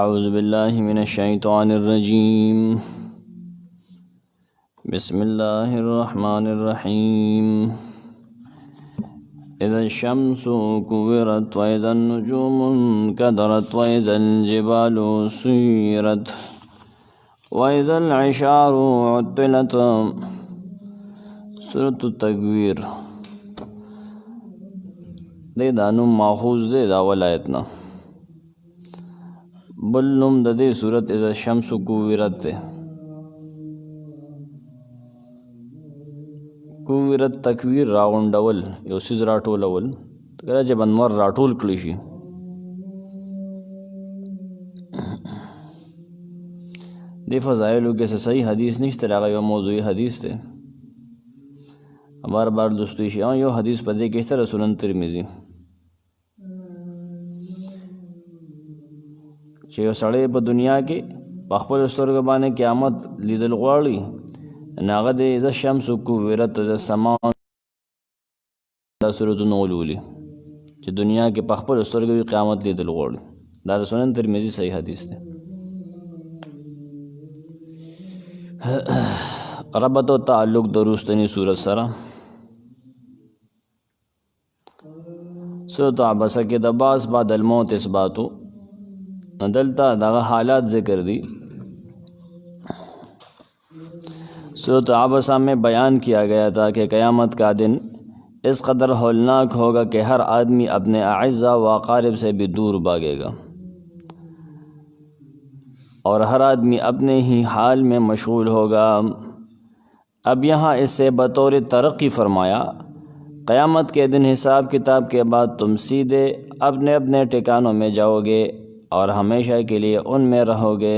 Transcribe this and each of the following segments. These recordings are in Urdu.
اعوذ باللہ من الشیطان الرجیم بسم اللہ الرحمن الرحیم اذا الشمس كورت واذا النجوم انكدرت واذا الجبال سيرت واذا العشار عطلت۔ سورۃ التکویر دے دانم ماخوذ دے دا ولایتنا بل نوم د دې صورت اذا الشمس کوورت ده. کوورت تکویر راغونډول یو څیز راټولول، کله چې بنور راټول کړی شي دې فضایلو کې څه صحیح حدیث نشته، هغه یو موضوعي حدیث دی. بار بار دوستوي شي یو حدیث په دې کې شته، سنن ترمذی، چې یو سړی په دنیا کې په خپل سترګو باندې قیامت لیدل غواړي، نو هغه د اذا الشمس کوورت د سما دا سورتونه ولولي چې دنیا کې په خپل سترګو قیامت لیدل غواړي. دا سنن ترمذی صحیح حدیث دی. ربط و تعلق د وروستنۍ سورت سره. سورۃ عبسہ کې د بعث بعد الموت اثباتو، دلتا دغه حالات ذکر دی. سورۃ عبسہ میں بیان کیا گیا تھا کہ قیامت کا دن اس قدر ہولناک ہوگا کہ ہر آدمی اپنے اعزا و اقارب سے بھی دور بھاگے گا، اور ہر آدمی اپنے ہی حال میں مشغول ہوگا. اب یہاں اس سے بطور ترقی فرمایا، قیامت کے دن حساب کتاب کے بعد تم سیدھے اپنے اپنے ٹھکانوں میں جاؤ گے اور ہمیشہ کے لیے ان میں رہو گے.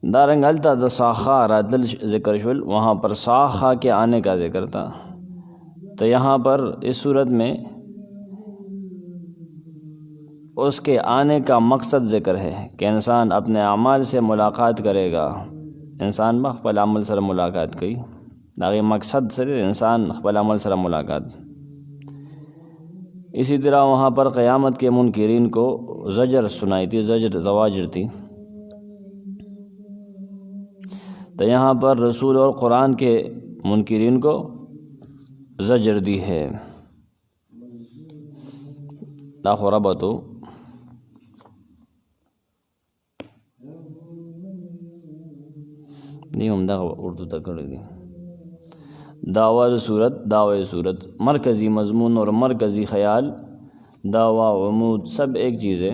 دارنگ التا دا ساخا راتل ذکر شل، وہاں پر ساخا کے آنے کا ذکر تھا. تو یہاں پر اس صورت میں اس کے آنے کا مقصد ذکر ہے کہ انسان اپنے اعمال سے ملاقات کرے گا. انسان با خپل عمل سره ملاقات کوي، داغی مقصد سره انسان خپل عمل سره ملاقات. اسی طرح وہاں پر قیامت کے منکرین کو زجر سنائی تھی، زواجر تھی. تو یہاں پر رسول اور قرآن کے منکرین کو زجر دی ہے. دا خرابتو نہیں ہم دا اردو تک کر دی. دعوی صورت مرکزی مضمون اور مرکزی خیال، دعوی عمود سب ایک چیز ہے.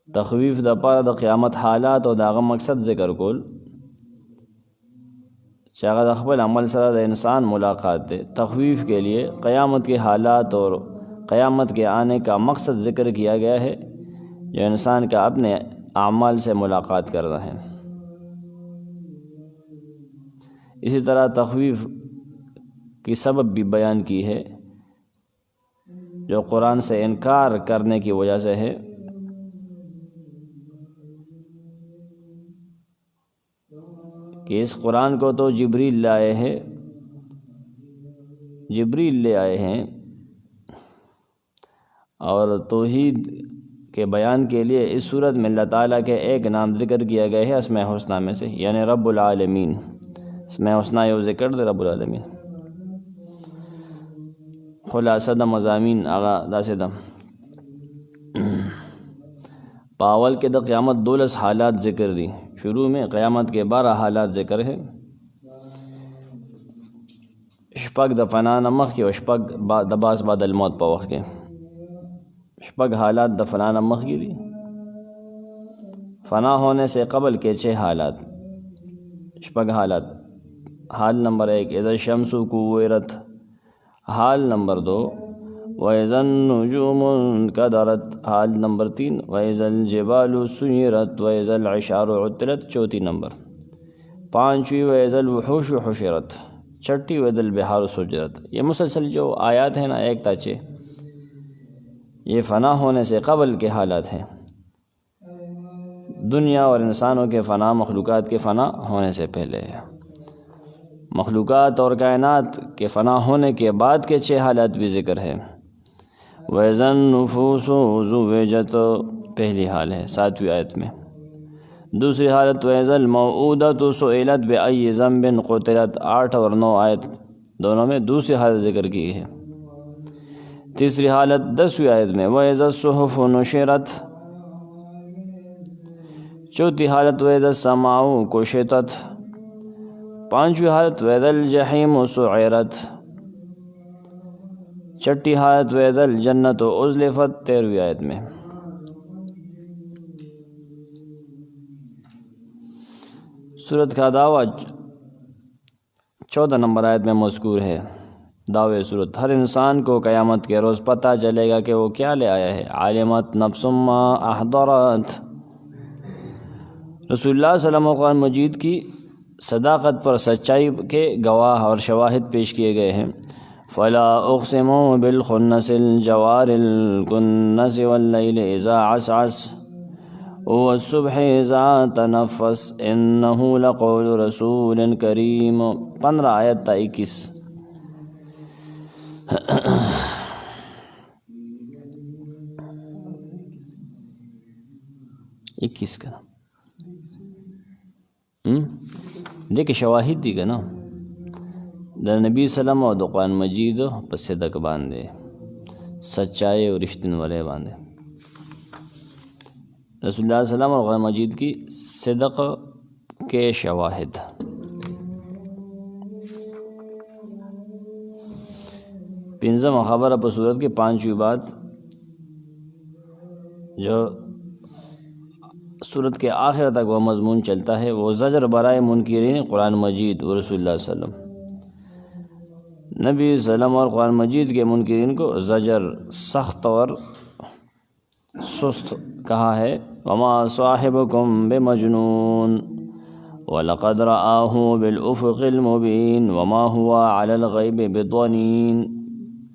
تخویف دا پارا دا قیامت حالات اور داغا مقصد ذکر کول چاہا دا خپل عمل سره دا انسان ملاقات دے. تخویف کے لیے قیامت کے حالات اور قیامت کے آنے کا مقصد ذکر کیا گیا ہے، جو انسان کا اپنے اعمال سے ملاقات کر رہا ہے. اسی طرح تخویف کی سبب بھی بیان کی ہے، جو قرآن سے انکار کرنے کی وجہ سے ہے. کہ اس قرآن کو تو جبریل لائے ہیں، جبریل لے آئے ہیں، اور توحید کے بیان کے لیے اس صورت میں اللہ تعالیٰ کے ایک نام ذکر کیا گیا ہے اسماء حسنہ میں سے، یعنی رب العالمین. اسماء حسنہ یو ذکر دے رب العالمین. خلاصہ دا مضامین آغا دا سے دا پاول کے دا قیامت 12 حالات ذکر دی. شروع میں قیامت کے 12 حالات ذکر ہے. شپگ دا فنا نمخ کی و شپگ دا باس بعد الموت پا وقت کے شپگ حالات دا فنا نمخ کی دی. فنا ہونے سے قبل کے 6 حالات، شپگ حالات. حال نمبر 1 اذا الشمس کوورت، حال نمبر 2 وَإِذَا النُّجُومُ انْكَدَرَتْ، حال نمبر 3 وَإِذَا الْجِبَالُ سُيِّرَتْ وَإِذَا الْعِشَارُ عُطِّلَتْ، چوتھی نمبر. 5ویں وَإِذَا الْوُحُوشُ حُشِرَتْ، 6ٹھی وَإِذَا الْبِحَارُ سُجِّرَتْ. یہ مسلسل جو آیات ہیں نا، 1 تا 6، یہ فنا ہونے سے قبل کے حالات ہیں. دنیا اور انسانوں کے فنا مخلوقات کے فنا ہونے سے پہلے ہے۔ مخلوقات اور کائنات کے فنا ہونے کے بعد کے 6 حالات بھی ذکر ہے۔ وَإِذَا النُّفُوسُ زُوِّجَتْ پہلی حال ہے 7ویں آیت میں۔ دوسری حالت وَإِذَا الْمَوْءُودَةُ سُئِلَتْ بِأَيِّ ذَنبٍ قُتِلَتْ 8 اور 9 آیت دونوں میں دوسری حالت ذکر کی ہے۔ تیسری حالت 10ویں آیت میں وَإِذَا الصُّحُفُ نُشِرَتْ۔ چوتھی حالت وَإِذَا السَّمَاءُ كُشِطَتْ۔ پانچویں حالت وَإِذَا الْجَحِيمُ سُعِرَتْ۔ چھٹی حالت وَإِذَا الْجَنَّةُ أُزْلِفَتْ 13ویں آیت میں۔ سورت کا دعویٰ 14 نمبر آیت میں مذکور ہے۔ دعوے صورت: ہر انسان کو قیامت کے روز پتہ چلے گا کہ وہ کیا لے آیا ہے۔ عالمت نفس ما احضرت۔ رسول اللہ صلی اللہ علیہ وسلم قرآن مجید کی صداقت پر سچائی کے گواہ اور شواہد پیش کیے گئے ہیں۔ فلا اقسم بالخنس الجوار الکنس واللیل اذا عسعس والصبح اذا تنفس انہ لقول رسول کریم 15 آیت تا 21۔ کا دیکھ شواہد دی گا نا در نبی سلام و قرآن مجید پس صدق باندھے سچائی اور رشتن والے باندھے۔ رسول اللہ صلی اللہ علیہ وسلم اور قرآن مجید کی صدق کے شواہد۔ پنجم خبر پر صورت کی 5ویں بات جو صورت کے آخر تک وہ مضمون چلتا ہے، وہ زجر برائے منکرین قرآن مجید و رسول اللہ صلی اللہ علیہ وسلم۔ نبی صلی اللہ علیہ وسلم اور قرآن مجید کے منکرین کو زجر سخت اور سست کہا ہے۔ وما صاحبکم بمجنون وَلَقَدْ رَآهُ بِالْأُفُقِ الْمُبِينِ وَمَا هُوَ عَلَى الْغَيْبِ بِضَنِينٍ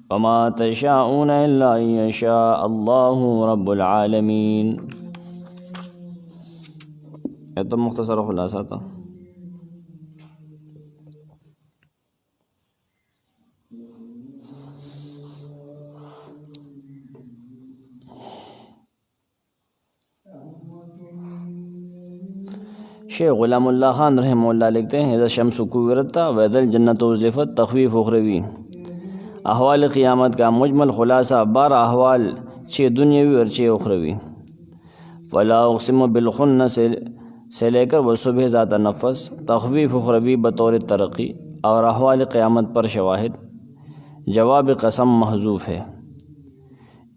وَمَا تَشَاءُونَ إِلَّا أَن يَشَاءَ اللَّهُ رَبُّ الْعَالَمِينَ۔ یہ تو مختصر خلاصہ تھا۔ شیخ غلام اللہ خان رحمہ اللہ لکھتے ہیں: اذا الشمس کورت واذا الجنۃ ازلفت تخویف اخروی۔ احوال قیامت کا مجمل خلاصہ 12 احوال، 6 دنیاوی اور 6 اخروی۔ فلا اقسم بالخنس سے لے کر وہ صبح ذات نفس، تخویف اخروی بطور ترقی اور احوال قیامت پر شواہد۔ جواب قسم محذوف ہے۔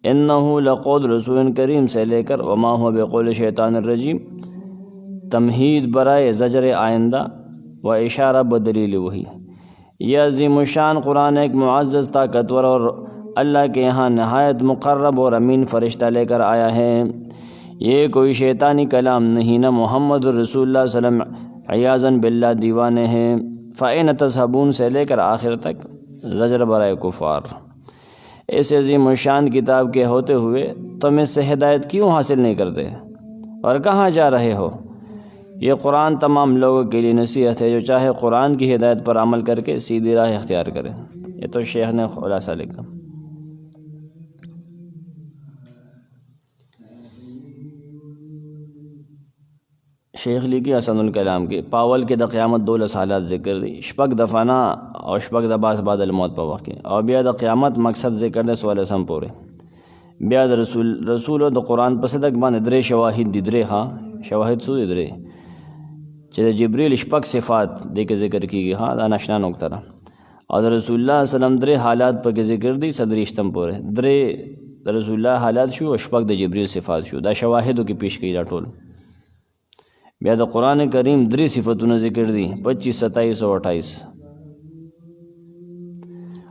انہ لقول رسول کریم سے لے کر وما هو بقول شیطان الرجیم تمہید برائے زجر آئندہ و اشارہ بدلیل وہی۔ یہ عظیم الشان قرآن ایک معزز، طاقتور اور اللہ کے یہاں نہایت مقرب اور امین فرشتہ لے کر آیا ہے۔ یہ کوئی شیطانی کلام نہیں، نہ محمد الرسول اللہ صلی اللہ علیہ وسلم عیاذاً باللہ دیوانے ہیں۔ فَأَيْنَ تَذْهَبُونَ سے لے کر آخر تک زجر برائے کفار۔ اس عظیم الشان کتاب کے ہوتے ہوئے تم اس سے ہدایت کیوں حاصل نہیں کرتے اور کہاں جا رہے ہو؟ یہ قرآن تمام لوگوں کے لیے نصیحت ہے، جو چاہے قرآن کی ہدایت پر عمل کر کے سیدھی راہ اختیار کرے۔ یہ تو شیخ نے خلاصہ لکھا۔ شیخ لکھی حسن الکلام کی پاول کے دا قیامت 2 حالات ذکر دی، شپک دفنا اور شپک دباس بعد الموت پا واقع، اور بیا دا قیامت مقصد ذکر دے سوال سم پورے۔ بیا دا رسول و دا قرآن پسدک باندھ درے شواہد دی، درے ہاں شواہد سو دی درے چیز جبریل شپک صفات دے کے ذکر کی گئی، ہاں دا نشنا نکترہ، اور دا رسول اللہ صلی اللہ علیہ وسلم درے حالات پا کے ذکر دی صدریشتم پورے، درے دا رسول اللہ حالات شو و شپک دا جبریل صفات شو، دا شواہدو کی پیش کی دا ٹول۔ بیا دا قرآن کریم دری صفتوں ذکر دی 25، 27 اور 28،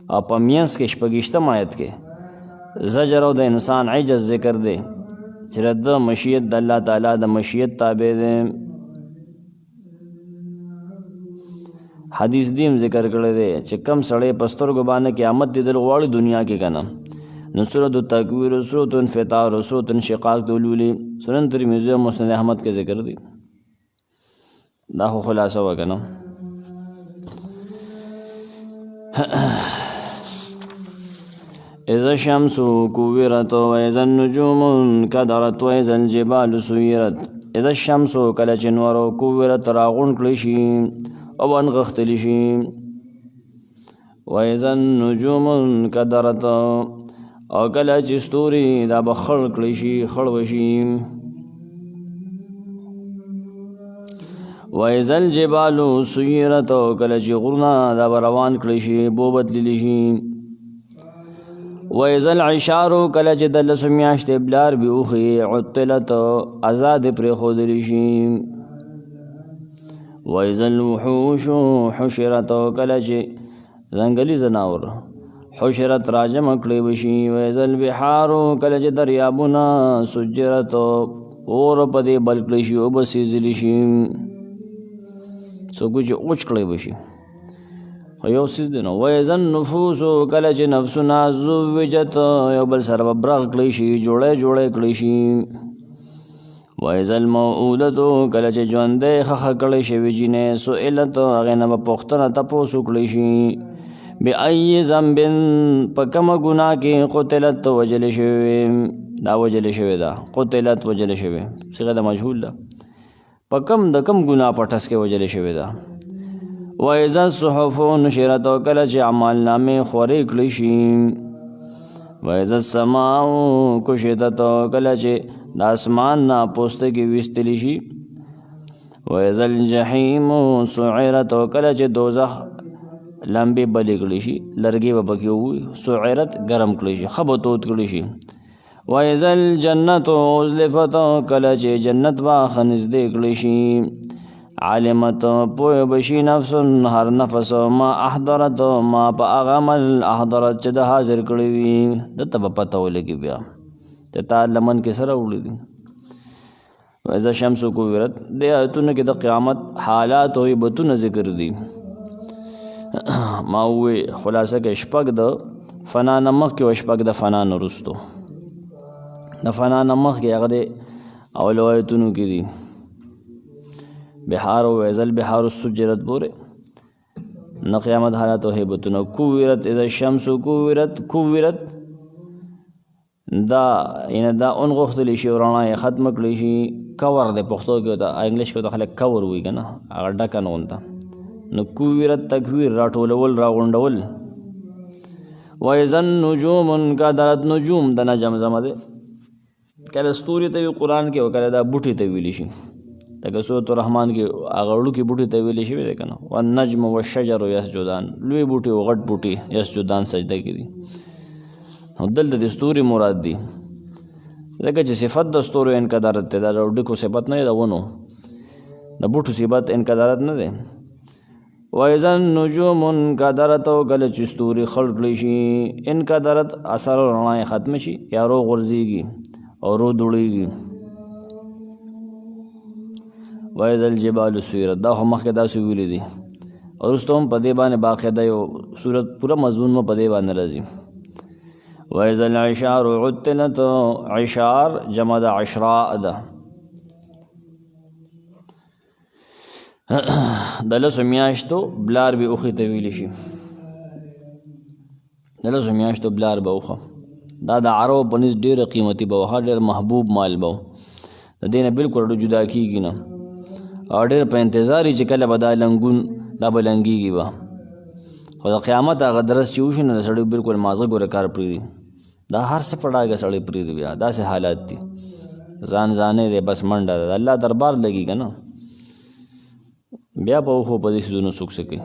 اور پمینس کے شپگشتم آیت کے زجر و دا انسان عجز ذکر دے، چرد دا مشیت دا اللہ تعالیٰ دا مشیت تابع دے۔ حدیث دیم ذکر کردے چھ کم سڑے پستر گبانے قیامت دی دل غوڑی دنیا کے کنا، سورۃ التکویر، سورۃ انفطار، سورۃ انشقاق دولولی، سنن ترمذی اور مسند احمد کے ذکر دی. دا خو خلاصہ وکنه. اذا الشمس كورت واذا النجوم انكدرت واذا الجبال سيرت. اذا الشمس کله چې نور كورت راغون کړي شي او انغختلی شي. واذا النجوم انكدرت او کله چې ستوري دا بخړ کړي شي، خړ وشي. واذا الجبال سيرت او کله چې غرونه دا روان کړي شي، بو بدللی شي. واذا العشار کله چې د لسو میاشتې بلار به اوخي، عطلت آزاد پرېښودلی شي. واذا الوحوش حشرت کله چې ځنګلي ځناور حشرت راجمع کړی وشي. واذا البحار کله چې دریابونه سجرت اور په دې بل کړی شي او بسیزلی شي، څوک چې اوچ کړی وشي یو سیز دی نو. واذا النفوس کله چې نفسونه زوجت یو بل سره به برغ کړی شي، جوړی جوړی کړی شي. واذا الموءودة کله چې ژوندی خښه کړی شوي جینۍ، سئلت هغې نه به پوښتنه تپوس وکړی شي. بأي ذنب په کومه ګناه کې قتلت وجلې شوې، دا وجلې شوې ده، قتلت وجلې شوې صيغه د مجهول ده، په کم د کم ګناه په ټس کې وجلې شوې ده. واذا الصحف نشرت کله چې اعمال نامې خورې کړی شي. واذا السماء کشطت کله چې د اسمان نه پوستکي ویستلی شي. واذا الجحیم سعرت کله چې دوزخ لمبې بلې کړی شي، لرګي به پکې ووي، سعرت ګرم کړی شي، ښه به تود کړی شي. واذا الجنة ازلفت کله چې جنت به ښه نږدې کړی شي. علمت پوه بشي نفس هر نفس ما احضرت ما په هغه عمل احضرت چې د حاضر کړی وي، دته به پته ولګي بیا ته تا لمن کې سره وړي دي. واذا الشمس كورت دې آیتونو کې د قیامت حالات او عبرتونه ذکر دي. ما وی خلاصه کې شپږ د فنا نه مخکې او شپږ د فنا نه وروستو. د فنا نه مخکې هغه د اولو آیتونو کې دي بحار و واذا البحار سجرت پورې نه قیامت حالات او هیبتونه. کورت اذا الشمس کورت، کورت دا یعنی دا انغختلی شي، رڼا یې ختمه کړی شي. کور دی پښتو کې ته، انګلیش کې ته خلک کور وایي که نه، هغه ډکه نه غونته. نو کورت تکویر راټولول راغونډول. واذا النجوم انکدرت، نجوم د نجم زمه دی، کله ستوري ته وي قرآن کې او کله دا بوټي ته ویلی شي. لکه سورۃ الرحمن کې هغه وړوکي بوټي ته ویلی شوي دی که نه. والنجم والشجر یسجدان، لوی بوټي او غټ بوټي یسجدان سجده کې دي. نو دلته د ستوري مراد دي، ځکه چې صفت د ستورو انکدارت دی، دا د ډکو صفت نه دی، د ونو د بوټو صفت انکدارت نه دی. واذا النجوم انکدرت کله چې ستوري خړ کړی شي، انکدرت اثر رڼا یې ختم شي یا رو غورځېږي او رو دوړېږي. واذا الجبال سيرت دا خو مخکې داسې ویلي دي، وروسته هم په دې باندې باقاعده یو صورت پوره مضمون مو په دې باندې راځي. واذا العشار عطلت، عشار جمع د عشراء ده، د لسو میاشتو بلار به اوښې ته ویلی شي. د لسو میاشتو بلار به اوښه دا د عربو په نس ډېره قیمتي به وه، ډېر محبوب مال به و، د دې نه بلکل جدا کېږي نه، او ډېر په انتظار چې کله به دا لنګون دا به لنګېږي به. خو د قیامت هغه درس چې وشي نو د سړی بلکل مازغه ګوره کار پرېږدي، دا هر څه په ډاګه سړی پرېږدي. بیا داسې حالات دي، ځان ځانې دی، بس منډه ده، د الله دربار لګي که نه، بیا به خو په دې څیزونو څوک څه کوي.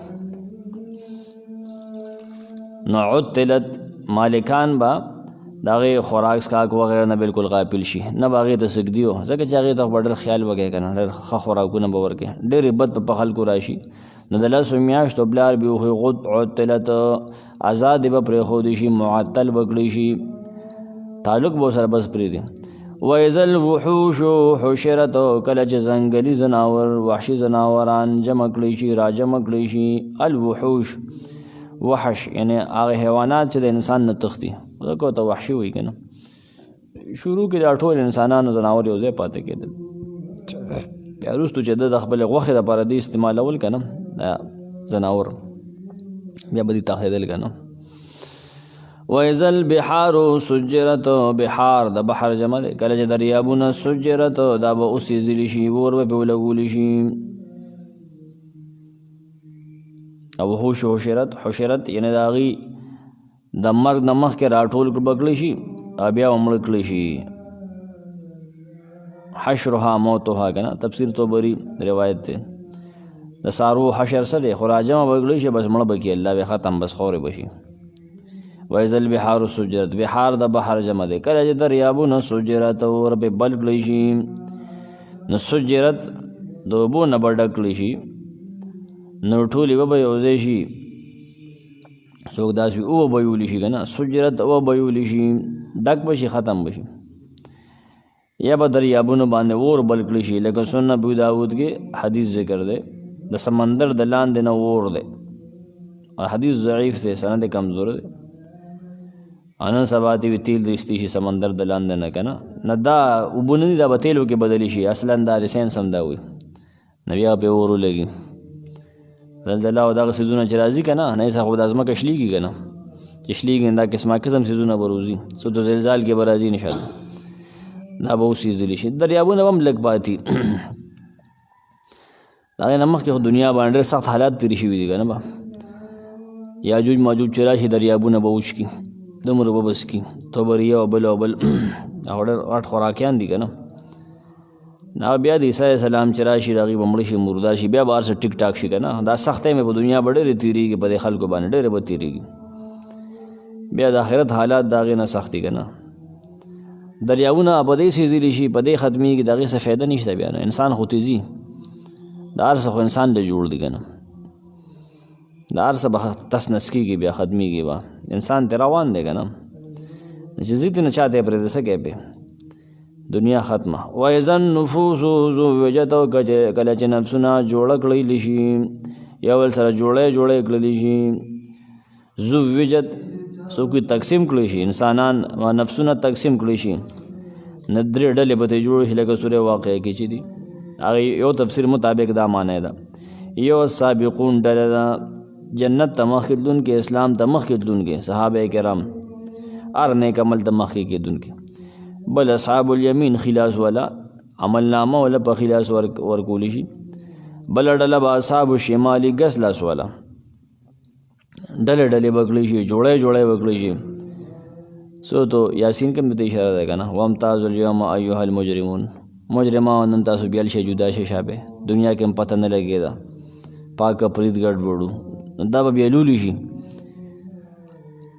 نو عطلت مالکان به د هغې خوراک څښاک وغیره نه بلکل غافل شي، نه به هغې ته سګدي و، ځکه چې هغې ته به ډېر خیال وکړي که نه، ډېر ښه خوراکونه به ورکړي، ډېرې بد په خلکو راشي. نو د لسو میاشتو بلار به وښي عطلت، آزاد به پرېښودی شي، معطل به کړی شي، تعلق به ورسره بس پرېږدي. واذا الوحوش حشرت کله چې ځنګلي ځناور وحشي ځناوران جمع کړی شي، راجمع کړی شي. الوحوش وحش یعنی هغه حیوانات چې د انسان نه تښتي، ځکه ته وحشي وایي که نه. شروع کې دا ټول انسانانو زناور یو ځای پاتې کېدل، بیا وروستو چې د خپلې غوښې دپاره دې استعمالول که نه دا زناور، بیا به دې تښتېدل که نه. وَإِذَا الْبِحَارُ سُجِّرَتْ، بحار د بحر جمع دی. کله چې دریابونه سجرت دا به اوسېزلي شي، اور به پرې ولګولی شي. او حشرت، حشرت یعنې د هغې د مرګ نه مخکې راټول به کړی شي او بیا به مړه کړی شي. حشرها موتها که نه، تفسیر طبري روایت دی. د سارو حشر څه دی؟ خو راجمع به کړی شي، بس مړه به کړي الله، بیا ختم، بس خاورې به شي. وَإِذَا الْبِحَارُ سُجِّرَتْ، بحار د بحر جمع دی. کله چې دریابونه سجرت اور پې بل کړی شي، نو سجرت د اوبو نه به ډک کړی شي، نو ټولې به یو ځای شي. څوک داسې اوبه به یولی شي که نه، سجرت اوبه به یولی شي، ډک به شي، ختم به شي. یا به دریابونو باندې اور بل کړی شي، لکه سنن ابو داود کې حدیث ذکر دی د سمندر د لاندې نه اور دی. حدیث ضعیف دی، سند کمزور دی. نن سبا ته وي تیل رښتې شي سمندر د لاندې نه که نه دا اوبه نه دي، دا به تیلو کې بدلی شي. اصلا دا ساینس هم دا وایي، نو بیا پرې اور ولګي. زلزله او دغه څیزونه چې راځي که نه، نه یې څخه خو دا ځمکه شلېږي که نه، چې شلېږي دا قسمه قسم څیزونه به روځي. څو د زلزال کې به راځي انشاءالله، دا به وسېزلی شي. دریابونه به هم لږ پاتې. د هغې نه مخکې خو دنیا باندې ډېر سخت حالات تېرې شوي دي که نه به. یاجوج ماجوج چې راشي دریابونه به وچ کي، دومره به بس کي. طبریه او بل او بل هغه ډېر غټ خوراکیان دي که نه. نو بیا د عیسی علیه السلام چې راشي د هغې به مړه شي، مردار شي، بیا به هر څه ټیک ټاک شي که نه. دا سختۍ مې په دنیا به ډېرې تېرېږي، په دې خلکو باندې ډېرې به تېرېږي. بیا د آخرت حالات د هغې نه سخت دي که نه. دریابونه په دې سېزلي شي، په دې ختمېږي، د هغې څه فایده نشته. بیا نه انسان خو تېزي، د هر څه خو انسان له جوړ دي که نه. د هر څه به تس نس کېږي، بیا ختمېږي به. انسان ترې روان دی که نه، چې ځي ترې نه چا ته یې پرېږدي، څه کوي پرې، دنیا ختمه. وَإِذَا النُّفُوسُ زُوِّجَتْ، کله چې نفسونه جوړه کړلی شي، یو بل سره جوړی کړلی شي. زُوِّجَت څوک تقسیم کړی شي، انسانان نفسونه تقسیم کړی شي، نه درې ډلې به ترې جوړې شي، لکه سورې واقعه کې چې دي. هغې یو تفسیر مطابق دا معنی ده، یو سابقون ډله ده، جنت ته مخکې تلونکي، اسلام ته مخکې تلونکي، صحابه کرام هر نیک عمل ته مخکې کېدونکي. بل اصحاب الیمین خلاص والا، عمل نامه ولا په خلاص ورکولی شي. بل ډله به اصحاب الشمالي ګس لاس والا، ډلې به کړی شي، جوړی به کړی شي. سو تو یاسین کې مې ته اشاره ده که نه، وامتازوا الیوم ایها المجرمون، مجرمان نن تاسو بیل شئ، جدا شئ. شابه دنیا کې هم پته نه لګېده، پاکه پرید ګډ وړو، دا به بیلولی شي.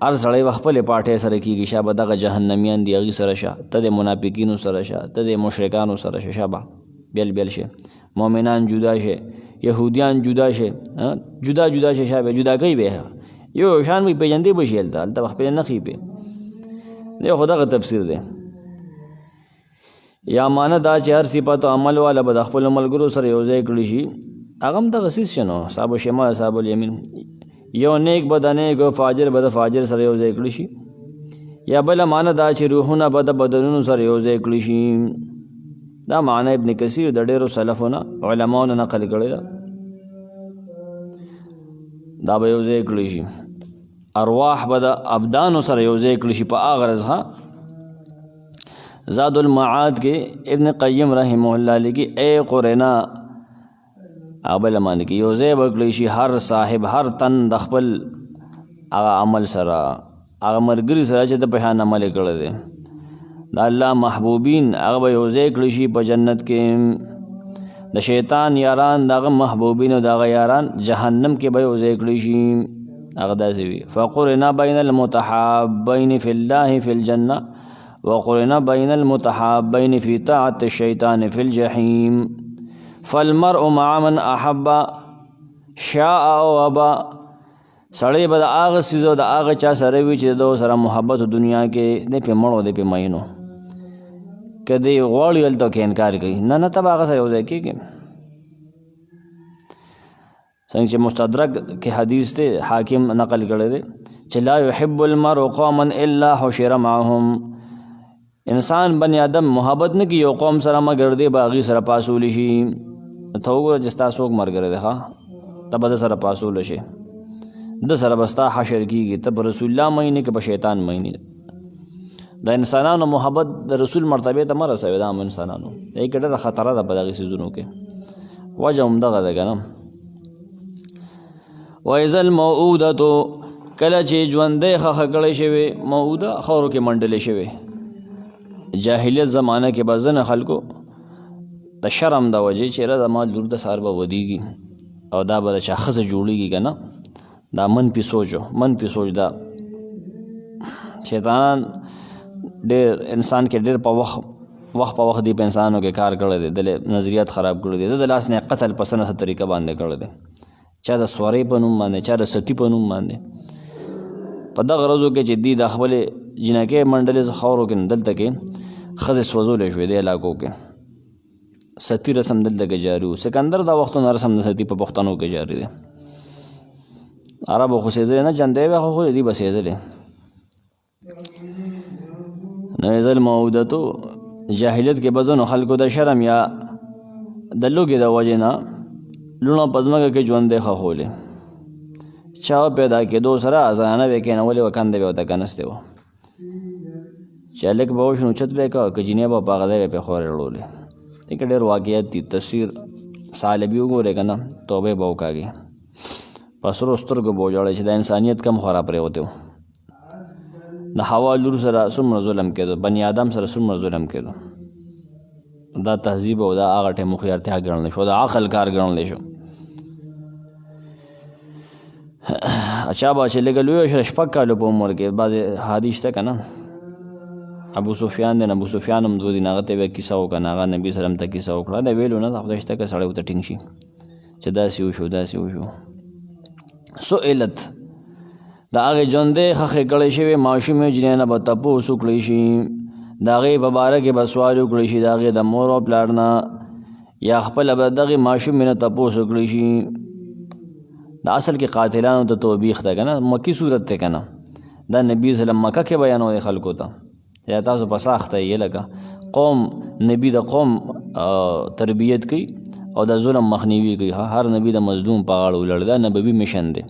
هر سړی به خپلې پاټۍ سره کېږي، شابه دغه جهنمیان دي هغې سره شه، ته د منافقینو سره شه، ته د مشرکانو سره شه، شابه بیل شه. مؤمنان جدا شه، یهودیان جدا شه، جدا شه، شابه جدا کوي به یو شان وي، پېژندې به شي هلته به خپلې نښې پې. دی خو دغه تفسیر دی. یا معنی دا چې هر صفت او عمل والا به د خپلو ملګرو سره یو ځای کړي شي. هغه هم دغه څیز شنو، اصحاب الشمال اصحاب الیمین. یو نیک به د نیک او فاجر به د فاجر سره یو ځای کړي شي. یا بله معنی دا چې روحونه به د بدنونو سره یو ځای کړي شي. دا معنی ابن کثیر د ډېرو سلفونه علماونو نقل کړې ده. دا به یو ځای کړي شي. ارواح به د ابدانو سره یو ځای کړي شي په هغه غرض. زاد المعاد کې ابن قیم رحمه الله لیکي اے قرینا، هغه بله معنی کې یو ځای به کړی شي هر صاحب، هر تن د خپل هغه عمل سره، هغه ملګري سره چې د په شان عمل یې کړی دی. د الله محبوبین هغه به یو ځای کړی شي په جنت کې. د شیطان یاران د هغه محبوبین او د هغه یاران جهنم کې به یو ځای کړی شي. هغه داسې وي فقرنا بین المتحابین فی الله فی الجنه وقرنا بین المتحابین فی طاعة الشیطان فی الجحیم فالمرء مع من احب شاء او ابا. سړی به د هغه څیز او د هغه چا سره وي چې د سره محبت دنیا کې دی پې مړ او دی پې مینو. که دی غواړي هلته کې انکار کوي، نه ته به هغه سره یو ځای کېږي. څنګه چې مستدرک کې حدیث ته حاکم نقل کړی دی چې لا يحب المرء قوما الا حشر معهم، انسان بنی آدم محبت نه کوي یو قوم سره مګر دی باغی سره پاسول شي. ته وګوره چې ستا څوک ملګری دی ښه ته به د سره پاسول شي، د سره به ستا حشر کېږي. ته په رسول الله مینې که په شیطان مینې. د انسانانو محبت د رسول مرتبې ته مه رسوي. د عام انسانانو دې کې ډېره خطره ده په دغې څیزونو کې. وجه همدغه ده که نه. وإذا الموعودة کله چې ژوندی ښخه کړی شوې، موعوده خاورو کې منډلې شوې. جاهلیت زمانه کې به ځینې خلکو د شرم د وجې چې یاره زما لور د سهار به ودیږي او دا به د چا ښځه جوړېږي که نه، دا منفي سوچ دا شیطانان ډېر انسان کې ډېر په وخت دی په انسانو کې کار کړی دی، د نظریات خراب کړی دی. د لاس نه قتل په څه نه څه طریقه باندې کړی دی، چا د سورۍ په نوم باندې، چا د ستي په نوم باندې. په دغه ورځو کې چې دی د خپلې جنکۍ منډلې خاورو کې دلته کې ښځې سوځولی شوې دې علاقو کې. ستی رسم دلته کې جاري و. سکندر دا وختونه رسم د ستی په پښتنو کې جاري دی. عربو خو سېزلې نه جندی به خو دی به سېزلې. نو اذا الموعودة جاهلیت کې به ځینو خلکو د شرم یا د لوږې د وجې نه لوڼه په ځمکه کې ژوندی ښخولې. چا پیدا کېدو سره زنانه به یې کېنولې وه، کنده به ورته کنستې وه. چې هلک به وشو نو چت به یې کوه، که جینۍ به په هغه ځای به یې پېښورې وړولې. دې کې ډېر واقعیت دي. تفسیر ثعلبي وګورئ که نه، توبې به وکاږي. په سرو سترګو به وژاړئ چې د انسانیت کم خورا پرېوتی و. د حوا لور سره څومره ظلم کېدو، بني آدم سره څومره ظلم کېدو. دا تهذیب او دا هغه ټیم هوښیارتیا ګڼلی شو، د عقل کار ګڼلی شو. چا به چې لږه لوی شوه 6 کالو په عمر کې، بعضې حدیث شته که نه، ابو سفیان دی، ابو سفیان هم 2 دن هغه ته بیا کیسه وکړه، هغه نبي سلم ته کیسه وکړه. دا ویلو نه، دا خدای شته که سړی ورته ټینګ شي چې داسې وشو داسې وشو. سئلت د هغې ژوندی ښخې کړی شوې ماشومې جنۍ نه به تپوس وکړی شي، د هغې په باره کې به سوال وکړی شي، د هغې د مور او پلار نه، یا خپله به دغې ماشومې نه تپوس وکړی شي. دا اصل کې قاتلانو ته توبیخ ده که نه، مکی صورت دی که نه. دا نبي وسلم مکه کې بیانوي خلکو ته، یا تاسو په ساخته یې لکه قوم نبي د قوم تربیت کوي او د ظلم مخنیوي کوي. هر نبي د مظلوم په غاړه ولاړ، دا نبوي میشن دی.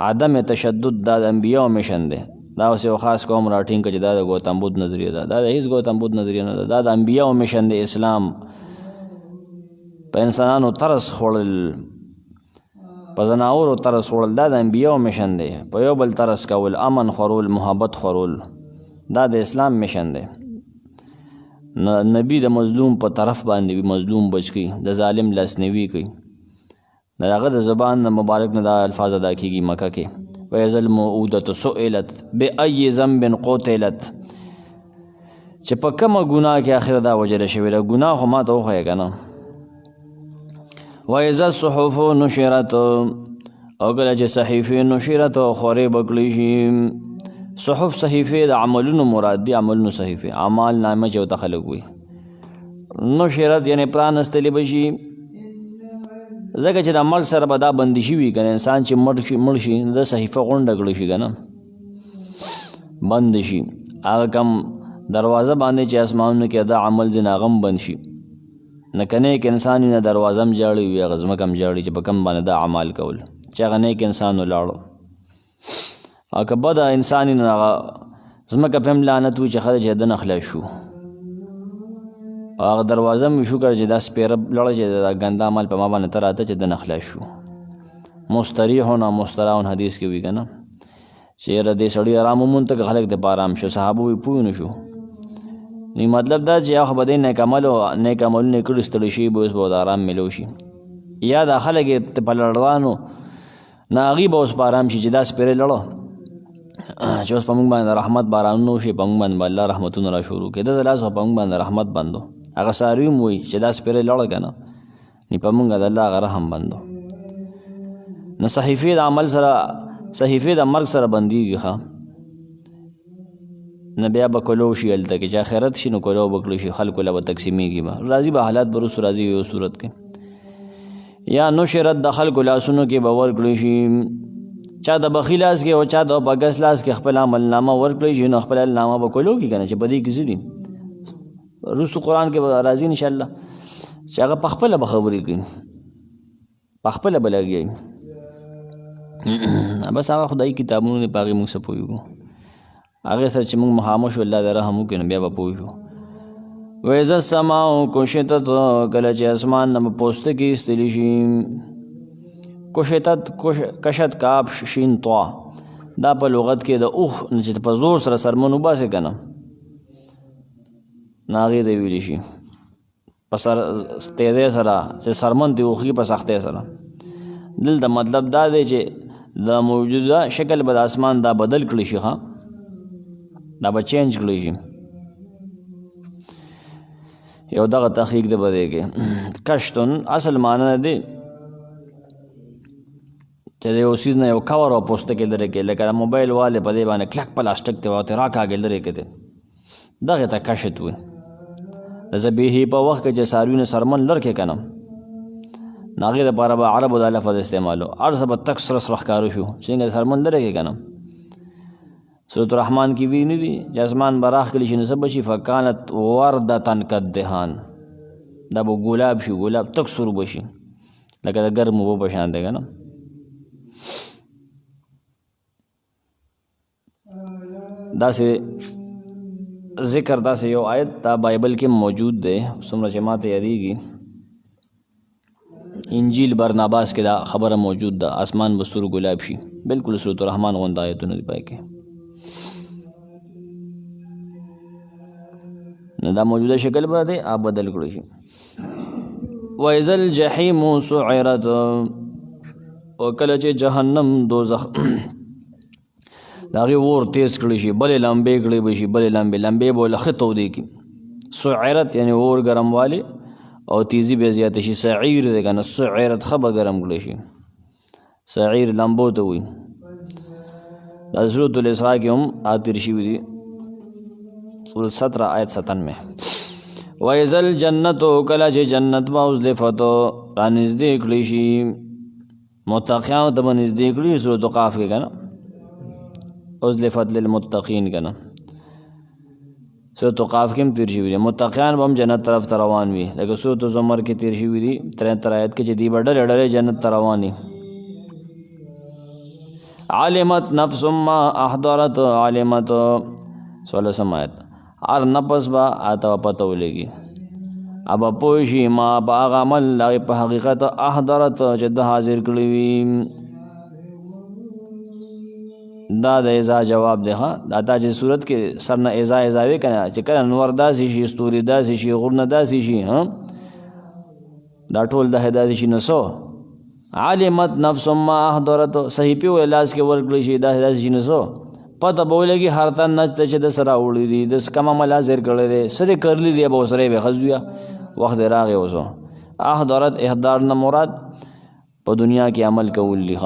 عدم تشدد دا د انبیاو میشن دی. دا اوس یو خاص قوم راټینګ کړه چې دا د ګوتم بدھ نظریه ده، دا د هیڅ ګوتم بدھ نظریه نه ده، دا د انبیاو میشن دی. اسلام په انسانانو ترس خوړل، په زناورو ترس خوړل، دا د انبیاو میشن دی. په یو بل ترس کول، امن خورول، محبت خورول، دا د اسلام میشن دی. نبی د مظلوم په طرف باندې وي، مظلوم بچ کوي، د ظالم لاسنیوي کوي. د هغه د زبان مبارک نه دا الفاظ ادا کېږي مکه کې. وإذا الموعودة سئلت بأي ذنب قتلت، چې په کومه ګناه کې آخره دا وجله شوې ده. ګناه خو ما ته وښیه که نه. وإذا الصحف نشرت، او کله چې صحیفې نشرت خورې به کړی شي. صحف صحیفې د عملونو مراد دي، عملونو صحیفې، اعمال نامه چې ورته خلک وایي. نشرت یعنې پرانستلې به شي، ځکه چې د عمل سره به دا بندي شوي که نه. انسان چې مړ شي د صحیفه غونډه کړی شي که نه، بند شي. هغه کم دروازه باندې چې اسمانونو کې دا عمل ځینې هغه هم بند شي. نه که نیک انسان وي نه دروازه هم جاړي وي، هغه ځمکه هم جاړي چې په کم باندې دا اعمال کول، چې هغه نیک انسان ولاړو. او که بده انسان وي نو هغه ځمکه پې هم لعنت وي چې ښه چې د نه خلاص شو. هغه دروازه مې شو کړه چې دا سپیره لړه چې دا ګنده عمل په ما باندې ته راته چې د نه خلاص شو. مستریحون او مستراحون حدیث کې وي که نه، چې یاره دې سړي آرام ومونته که خلک د په آرام شو. صحابه وي پوه نه شو. نو مطلب دا چې یا خو به دی نیک عملونه یې کړي ستړي شي به اوس به د آرام میلو شي، یا دا خلک یې په لړغانو نه هغوی به اوس په آرام شي چې دا سپیرې لړه چې اوس په موږ باندې رحمت بارانونه وشي، په موږ باندې به الله رحمتونه را شروع کړي. د لاس په موږ باندې رحمت بندو. هغه څاروي هم وایي چې دا سپیرې لړه که نه، نو په موږ د الله هغه رحم بندو. نو صحیفې د عمل سره، صحیفې د مرګ سره بندېږي. ښه نه بیا به کلو شي هلته کې چې آخرت شي نو کلو به کړی شي، خلکو له به تقسیمېږي به، راځي به حالات به وروستو راځي. یو صورت کې یا نشرت د خلکو لاسونو کې به ورکړی شي، چا د بخي لاس کې او چا د بګس لاس کې خپل عمل نامه ورکړی شي، نو خپل نامه به کولو کې که نه چې په دې کې څه دي. رسو قرآن کې به راځي انشاءالله چې هغه په خپله به خبرې کوي، په خپله به لګیایي. بس هغه خدایي کتابونو دی، په هغې موږ څه پوهېږو، هغې سره چې موږ مخامخ شو الله دې رحم وکړي نو بیا به پوه شو. وإذا السماء کشطت، کله چې اسمان نه به پوستکي ایستلی شي. کشطت، کشت کاف شین طوا، دا په لغت کې د اوخ نه چې په زور سره سرمن وباسې که نه هغې ته ویلی شي، په تیزۍ سره چې سرمن دې اوخي په سختۍ سره. دلته مطلب دا دی چې د موجوده شکل به د اسمان دا بدل کړی شي، دا به چینج کړی شي. یو دغه تحقیق دی په دې کې. کشتن اصل معنی دی چې د یو څیز نه یو کور او پوستکی لرې کې، لکه موبایل والې په دې باندې کلک پلاسټک دی ورته راکاږې لرې کې دی، دغې ته کشت وي. د ذبیحې په وخت کې چې څاروي نه سرمن لر کې که نه د هغې دپاره به عربو دا لفظ استعمالو، هر څه به تک سره سره ښکاره شو څنګه د سرمن لرې کې که نه. سورة الرحمن کی وی نہیں دی چې اسمان براخ کلی شي نسب شي فکانت وردتن کدهان، دا به ګلاب شي، ګلاب تک سور بشي لکه د ګرمو اوبو په شان دی که نه. داسې ذکر داسې یو آیت دا بایبل کې موجود دی، څومره چې ماته یادېږي انجیل برناباس کې دا خبره موجود ده، اسمان به سور ګلاب شي. بالکل سورة الرحمن غونده آیتونه دی پای کې. نو دا موجوده شکل به دی آپ بدل کړی شي. وَإِذَا الْجَحِيمُ سُعِرَتْ، او کله چې جهنم دوزخ د هغې اور تیز کړی شي، بلې لمبې کړی به شي، بلې لمبې به له ښه تودې کړي. سعرت یعنی اور ګرموالی او تیزی به زیاته شي. سعیر دی که نه، سعرت ښه به ګرم کړی شي. سعیر لمبو ته وایي. دا سورة الاسراء کې هم تیر شوي دي، سورة 17 آیت 97. وَإِذَا الْجَنَّةُ، کله چې جنت به ازلفت رانږدې کړی شي، متقیانو ته به نږدې کړي. سورة قاف کې که نه ازلفت للمتقین که نه، سورة قاف کې هم تیر شوي دي. متقیان به هم جنت طرف ته روان وي، لکه سورة زمر کې تیر شوي دي 73 آیت کې چې دی به ډلې ډلې جنت ته روان وي. علمت نفس ما احضرت، علمت 16 آیت، هر نفس به آته پته ولګي، اب پوه شي ما په هغه عمل هغې په حقیقت احضرت چې ده حاضر کړی وي. دا د اذا جواب دی. دا چې صورت کې سر نه اذا وی که نه، چې کله نور داسې شي، ستوري داسې شي، غرونه داسې شي، دا ټول د هدایت شي. نو څو علمت نفس ما احضرت، صحیفې و لاس کې ورکړی شي، داسې شي. نو څو پته به ولګي هر تن نه چې د سره راوړي دي، د کوم عمل حاضر کړی دی، څه دې کرلی دی، به ورسره یې بېخزویه وخت یې راغی. اوس احضرت، احضار نه مراد په دنیا کې عمل کول دي.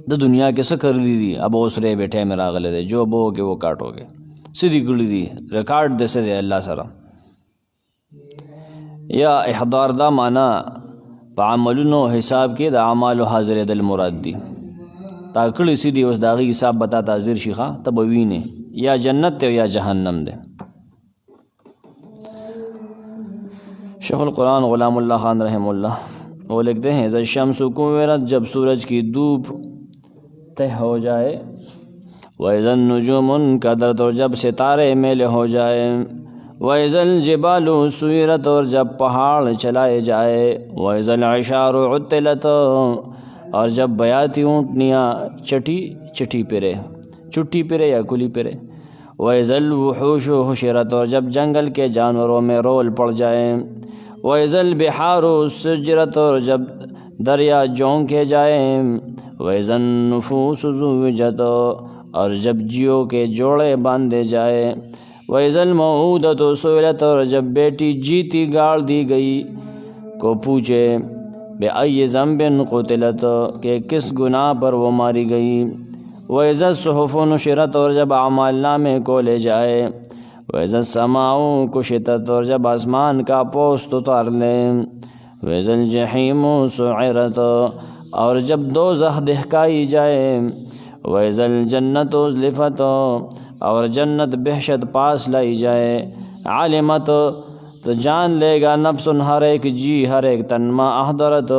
د دنیا کې څه کرلی دي، اب اوسره یې بیٹھے میں راغلی دی، جو به وکړې وہ کاټوګې، څه دي کړي دي، ریکارډ دی څه دی الله سره. یا احضار دا معنا په عملونو حساب کې د اعمالو حاضرېدل مراد دي. تا کړي څه دي، اوس د هغې حساب به تا ته حاضر شي، ته به وینې یا جنت دی یا جهنم دی. شیخ القرآن غلام اللہ خان رحمہ اللہ وہ لکھتے ہیں اذا الشمس کورت، جب سورج کی دھوپ تہ ہو جائے، وَإِذَا النُّجُومُ انْكَدَرَتْ، اور جب ستارے میلے ہو جائے، وَإِذَا الْجِبَالُ سُيِّرَتْ، اور جب پہاڑ چلائے جائے، وَإِذَا الْعِشَارُ عُطِّلَتْ، اور جب بیاتی اونٹنیاں چٹی پرے یا کلی پرے، وَإِذَا الْوُحُوشُ حُشِرَتْ، اور جب جنگل کے جانوروں میں رول پڑ جائیں، وَإِذَا الْبِحَارُ سُجِّرَتْ، اور جب دریا جونکے جائیں، وَإِذَا النُّفُوسُ زُوِّجَتْ، اور جب جیو کے جوڑے باندھے جائے، وَإِذَا الْمَوْءُودَةُ سُئِلَتْ، اور جب بیٹی جیتی گاڑ دی گئی کو پوچھے، بِأَيِّ ذَنبٍ قُتِلَتْ، کہ کس گناہ پر وہ ماری گئی، وَإِذَا الصُّحُفُ نُشِرَتْ، اور جب اعمال نامے کھولے جائے، وَإِذَا السَّمَاءُ كُشِطَتْ، اور جب آسمان کا پوست اتار لیں، وَإِذَا الْجَحِيمُ سُعِرَتْ اور جب دوزخ دہکائی جائے، وَإِذَا الْجَنَّةُ أُزْلِفَتْ اور جنت بہشت پاس لائی جائے، عَلِمَتْ تو جان لے گا نفس ہر ایک جی ہر ایک تن ما احضرت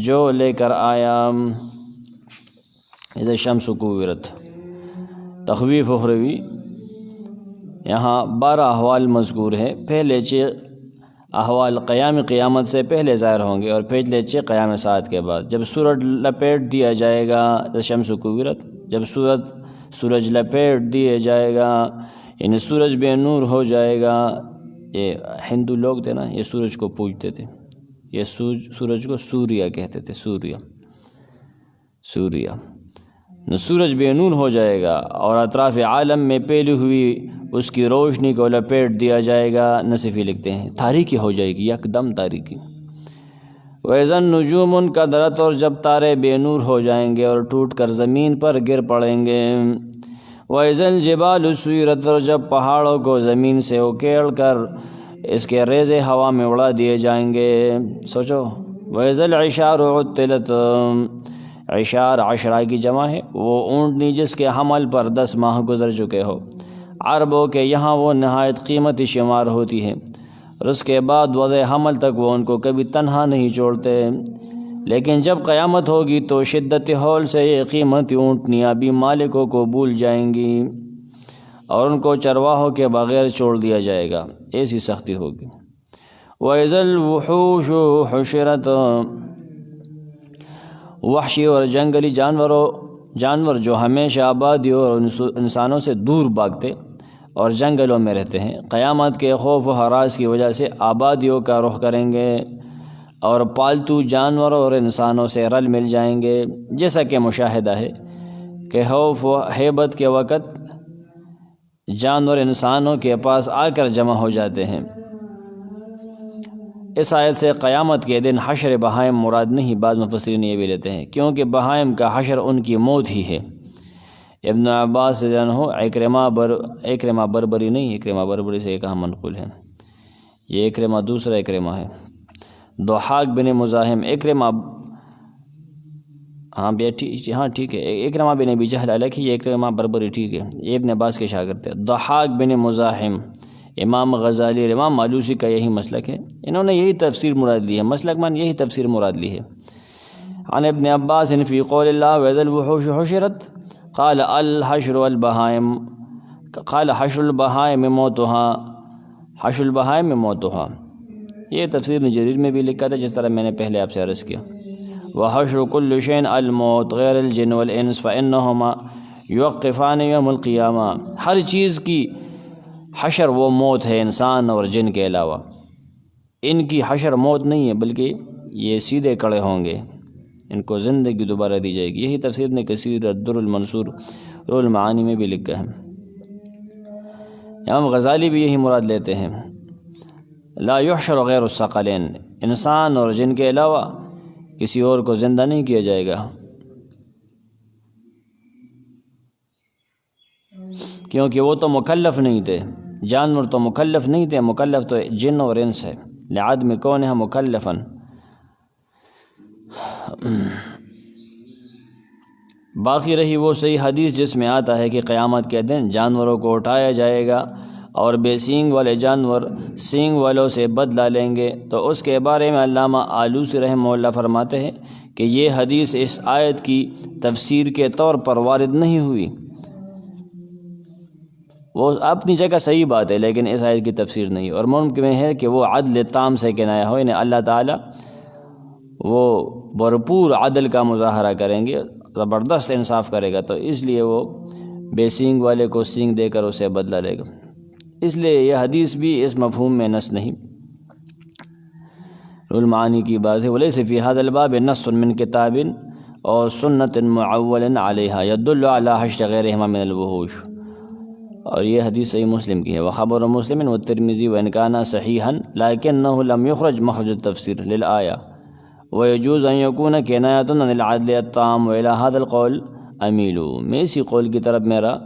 جو لے کر آیا۔ اذا الشمس کورت، تخویف اخروی، یہاں 12 احوال مذکور ہے۔ پہلے احوال قیامت سے پہلے ظاہر ہوں گے اور پہلے قیام ساعت کے بعد۔ جب سورج لپیٹ دیا جائے گا، شمس کورت، جب سورج لپیٹ دیا جائے گا یعنی سورج بے نور ہو جائے گا۔ یہ ہندو لوگ تھے نا، یہ سورج کو پوجتے تھے، یہ سورج کو سوریہ کہتے تھے، سوریہ۔ سورج بے نور ہو جائے گا اور اطراف عالم میں پھیلی ہوئی اس کی روشنی کو لپیٹ دیا جائے گا۔ نصفی لکھتے ہیں تاریکی ہو جائے گی، یکدم تاریکی۔ وَإِذَا النُّجُومُ انْكَدَرَتْ اور جب تارے بے نور ہو جائیں گے اور ٹوٹ کر زمین پر گر پڑیں گے۔ وَإِذَا الْجِبَالُ سُيِّرَتْ اور جب پہاڑوں کو زمین سے اکھیڑ کر اس کے ریزے ہوا میں اڑا دیے جائیں گے۔ سوچو، وَإِذَا الْعِشَارُ عُطِّلَتْ، عشار عشرہ کی جمع ہے، وہ اونٹنی جس کے حمل پر 10 ماہ گزر چکے ہو۔ عربوں کے یہاں وہ نہایت قیمتی شمار ہوتی ہے، اور اس کے بعد وضع حمل تک وہ ان کو کبھی تنہا نہیں چھوڑتے۔ لیکن جب قیامت ہوگی تو شدت ہول سے یہ قیمتی اونٹنیاں بھی مالکوں کو بھول جائیں گی اور ان کو چرواہوں کے بغیر چھوڑ دیا جائے گا، ایسی سختی ہوگی۔ وَإِذَا الْوُحُوشُ حُشِرَتْ، وحشی اور جنگلی جانور جو ہمیشہ آبادیوں اور انسانوں سے دور بھاگتے اور جنگلوں میں رہتے ہیں، قیامت کے خوف و ہراس کی وجہ سے آبادیوں کا رخ کریں گے اور پالتو جانوروں اور انسانوں سے رل مل جائیں گے۔ جیسا کہ مشاہدہ ہے کہ خوف و ہیبت کے وقت جانور انسانوں کے پاس آ کر جمع ہو جاتے ہیں۔ اس آیت سے قیامت کے دن حشر بہائم مراد نہیں، بعض مفسرین یہ بھی لیتے ہیں، کیونکہ بہائم کا حشر ان کی موت ہی ہے۔ ابن عباس رضی اللہ عنہ اکرمہ بربری نہیں، اکرمہ بربری سے کہاں منقول ہے، یہ اکرمہ دوسرا اکرمہ ہے۔ ضحاک بن مزاحم، اکرمہ ہاں ٹھیک ہے، اکرمہ بن ابی جہل الگ ہے، یہ اکرمہ بربری ٹھیک ہے، یہ ابن عباس کے شاگرد تھے۔ ضحاک بن مزاحم، امام غزالی اور امام مالوسی کا یہی مسلک ہے، انہوں نے یہی تفسیر مراد لی ہے، مسلک من یہی تفسیر مراد لی ہے۔ عن ابن عباس فی قول اللہ وَإِذَا الْوُحُوشُ حُشِرَتْ قال الحشر والبہائم، قال حشر البہائم موتها، حشر البہائم موتها، یہ تفسیر ابن جریر میں بھی لکھا تھا جس طرح میں نے پہلے آپ سے عرض کیا۔ وحشر كل شيء الموت غیر الجن والانس فانهما يوقفان يوم القیامہ، ہر چیز کی حشر وہ موت ہے، انسان اور جن کے علاوہ۔ ان کی حشر موت نہیں ہے بلکہ یہ سیدھے کھڑے ہوں گے، ان کو زندگی دوبارہ دی جائے گی۔ یہی تفسیر ابن کثیر الدر المنصور روح المعانی میں بھی لکھا ہے۔ امام غزالی بھی یہی مراد لیتے ہیں، لا یحشر غیر الثقلین، انسان اور جن کے علاوہ کسی اور کو زندہ نہیں کیا جائے گا، کیونکہ وہ تو مکلف نہیں تھے، جانور تو مکلف نہیں تھے، مکلف تو جن اور انس ہے، لعدم کونہا مکلفاً۔ باقی رہی وہ صحیح حدیث جس میں آتا ہے کہ قیامت کے دن جانوروں کو اٹھایا جائے گا اور بے سینگ والے جانور سینگ والوں سے بدلہ لیں گے، تو اس کے بارے میں علامہ آلوسی رحمہ اللہ فرماتے ہیں کہ یہ حدیث اس آیت کی تفسیر کے طور پر وارد نہیں ہوئی، وہ اپنی جگہ صحیح بات ہے لیکن اس آیت کی تفسیر نہیں، اور ممکن ہے کہ وہ عدل تام سے کنایا ہو، یعنی اللہ تعالیٰ وہ بھرپور عدل کا مظاہرہ کریں گے، زبردست انصاف کرے گا، تو اس لیے وہ بے سینگ والے کو سینگ دے کر اسے بدلہ لے گا، اس لیے یہ حدیث بھی اس مفہوم میں نص نہیں۔ المعانی کی بات ہے، ولیس فی ھذا الباب نص من کتاب اور سنت معول علیہا یدل علی حشر غیرہما من الوحوش، اور یہ حدیث صحیح مسلم کی ہے۔ وخبر مسلم والترمذی وان کان صحیحا لکنہ لم یخرج مخرج التفسیر للآیہ ویجوز ان یکون کنایۃ عن العدل التام والى هذا القول امیل، میں اسی قول کی طرف میرا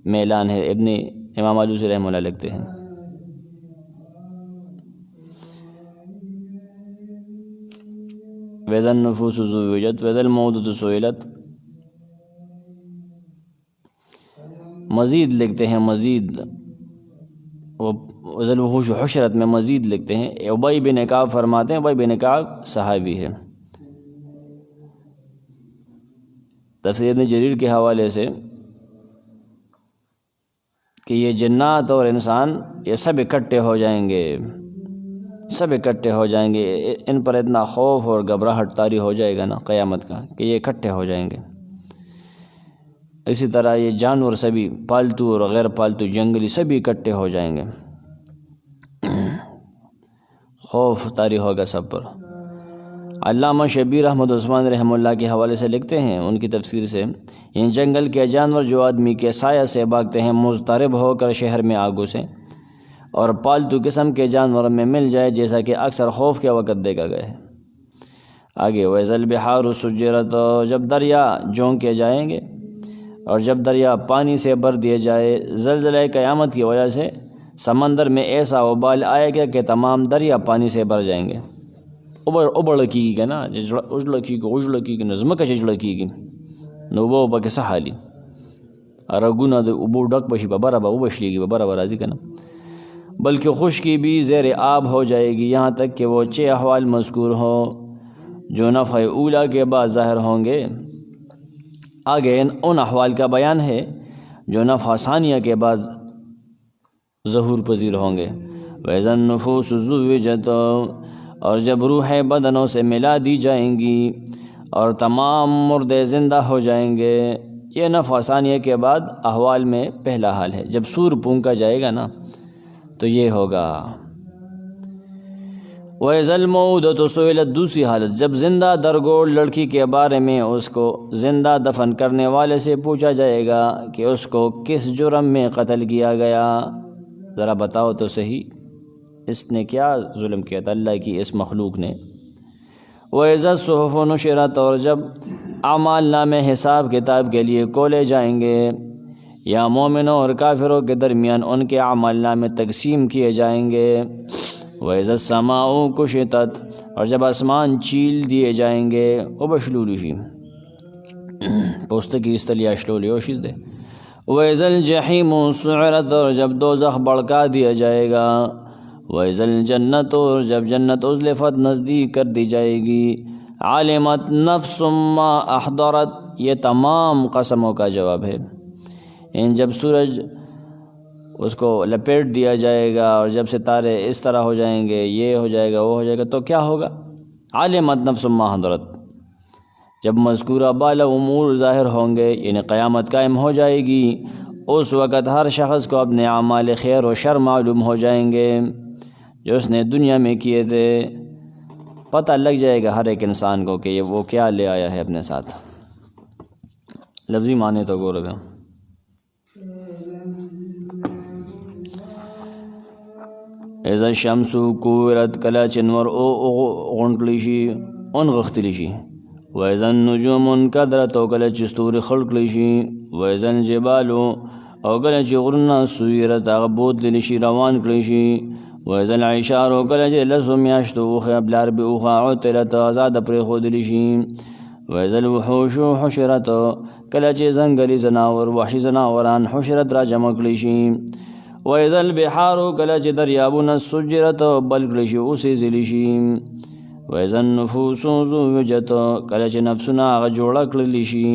میلان ہے، ابن امام آلوسی رحمہ اللہ لکھتے ہیں۔ وَإِذَا النُّفُوسُ زُوِّجَتْ وَإِذَا الْمَوْءُودَةُ سُئِلَتْ. مزید لکھتے ہیں، مزید وَإِذَا الْوُحُوشُ حُشِرَتْ میں مزید لکھتے ہیں. ابی بن کعب فرماتے ہیں، ابی بن کعب صحابی ہے. تفسیر ابن جریر کے حوالے سے کہ یہ جنات اور انسان یہ سب اکٹھے ہو جائیں گے، سب اکٹھے ہو جائیں گے. ان پر اتنا خوف اور گھبراہٹ طاری ہو جائے گا نا قیامت کا کہ یہ اکٹھے ہو جائیں گے. اسی طرح یہ جانور سبھی، پالتو اور غیر پالتو، جنگلی، سبھی اکٹھے ہو جائیں گے. خوف طاری ہوگا سب پر. علامہ شبیر احمد عثمان رحمہ اللہ کے حوالے سے لکھتے ہیں ان کی تفسیر سے، ان جنگل کے جانور جو آدمی کے سایہ سے بھاگتے ہیں مضطرب ہو کر شہر میں آگوں سے، اور پالتو قسم کے جانور میں مل جائے جیسا کہ اکثر خوف کے وقت دیکھا گیا ہے. آگے وَإِذَا الْبِحَارُ سُجِّرَتْ، جب دریا جھونکے جائیں گے اور جب دریا پانی سے بھر دیے جائے. زلزلہ قیامت کی وجہ سے سمندر میں ایسا وبال آئے گا کہ تمام دریا پانی سے بھر جائیں گے. ابڑ کیږي نا اجړه کیږي نظمکه چې اجړه کیږي نو وو پکې څه حالي ارګونه د ابو ډک بشي به برابر وبشليږي به برابر راځي کنه، بلکہ خشکی بھی زیر آب ہو جائے گی، یہاں تک کہ وہ 6 احوال مذکور ہوں جو نفع اولا کے بعد ظاہر ہوں گے. آگے ان احوال کا بیان ہے جو نفع ثانیہ کے بعد ظہور پذیر ہوں گے. وَإِذَا النُّفُوسُ زُوِّجَتْ، اور جب روحیں بدنوں سے ملا دی جائیں گی اور تمام مردے زندہ ہو جائیں گے. یہ نفع ثانیہ کے بعد احوال میں پہلا حال ہے. جب سور پونکا جائے گا نا تو یہ ہوگا. وَإِذَا الْمَوْءُودَةُ سُئِلَتْ، دوسری حالت جب زندہ درگور لڑکی کے بارے میں اس کو زندہ دفن کرنے والے سے پوچھا جائے گا کہ اس کو کس جرم میں قتل کیا گیا، ذرا بتاؤ تو صحیح اس نے کیا ظلم کیا تھا اللہ کی اس مخلوق نے. وَإِذَا الصُّحُفُ نُشِرَتْ، اور جب اعمال نامے حساب کتاب کے لیے کھولے جائیں گے یا مومنوں اور کافروں کے درمیان ان کے اعمال نامے تقسیم کیے جائیں گے. وَإِذَا السَّمَاءُ كُشِطَتْ، اور جب آسمان چیل دیے جائیں گے. وبشلولشی پوستے کی استلی اشلولی اوشید دے. وَإِذَا الْجَحِيمُ سُعِرَتْ، اور جب دوزخ بڑکا دیا جائے گا. وَإِذَا الْجَنَّةُ، اور جب جنت ازلفت نزدیک کر دی جائے گی. عَلِمَتْ نَفْسٌ مَّا أَحْضَرَتْ، یہ تمام قسموں کا جواب ہے. جب سورج اس کو لپیٹ دیا جائے گا اور جب ستارے اس طرح ہو جائیں گے، یہ ہو جائے گا، وہ ہو جائے گا، تو کیا ہوگا؟ عَلِمَتْ نَفْسٌ مَّا أَحْضَرَتْ، جب مذکورہ بالا امور ظاہر ہوں گے یعنی قیامت قائم ہو جائے گی، اس وقت ہر شخص کو اپنے اعمال خیر و شر معلوم ہو جائیں گے جو اس نے دنیا میں کیے تھے. پتہ لگ جائے گا ہر ایک انسان کو کہ وہ کیا لے آیا ہے اپنے ساتھ. لفظی معنی تو گورو ہے. اذا الشمس كورت، کلا چنور او غونډلی شي اون غختلی شي. واذا النجوم انكدرت، او کله چې ستوري خړکلی شي. واذا الجبال، او کله چې غرونه سویرت هغه بوتلی شي روان کړی شي. واذا العشار، او کله چې لسو میاشتو اوښه بلار به اوښه عطلت آزاد پرېښودلی شي. واذا الوحوش حشرت، کله چې ځنګلي ځناور وحشي ځناوران حشرت را جمع کړی شي. واذا البحار، کله چې دریابونه سجرت بل کړی شي اوسېځلی شي. واذا النفوس زوجت، کله چې نفسونه هغه جوړه کړلی شي،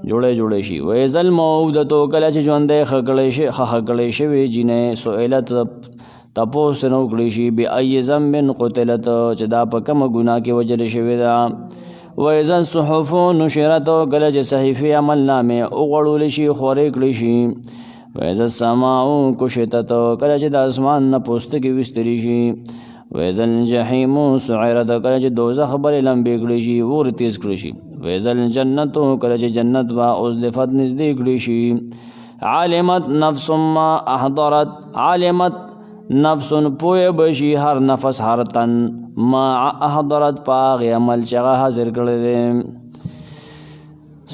جوړې شي. واذا الموءودة، کله چې ژوندی ښخ کړی شوې جینۍ سئلت تپوس نه وکړی شي. بأي ذنب قتلت، چې دا په کومه ګناه کې وژل شوې ده. واذا الصحف نشرت، کله چې صحیفې عمل نامې وغوړولی شي خورې کړی شي. واذا السماء كشطت، کله چې د اسمان نه پوستکي ویستلی شي. واذا الجحیم سعرت، کله چې دوزخ بلې لمبې کړی شي اور تیز کړی شي. واذا الجنت، کله چې جنت به ازلفت نږدې کړی شي. علمت نفس ما احضرت، علمت نفس پوی بشي هر نفس هر تن ما احضرت پاغ عمل چې هغه حاضر کړی دی.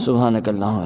سبحانک اللهم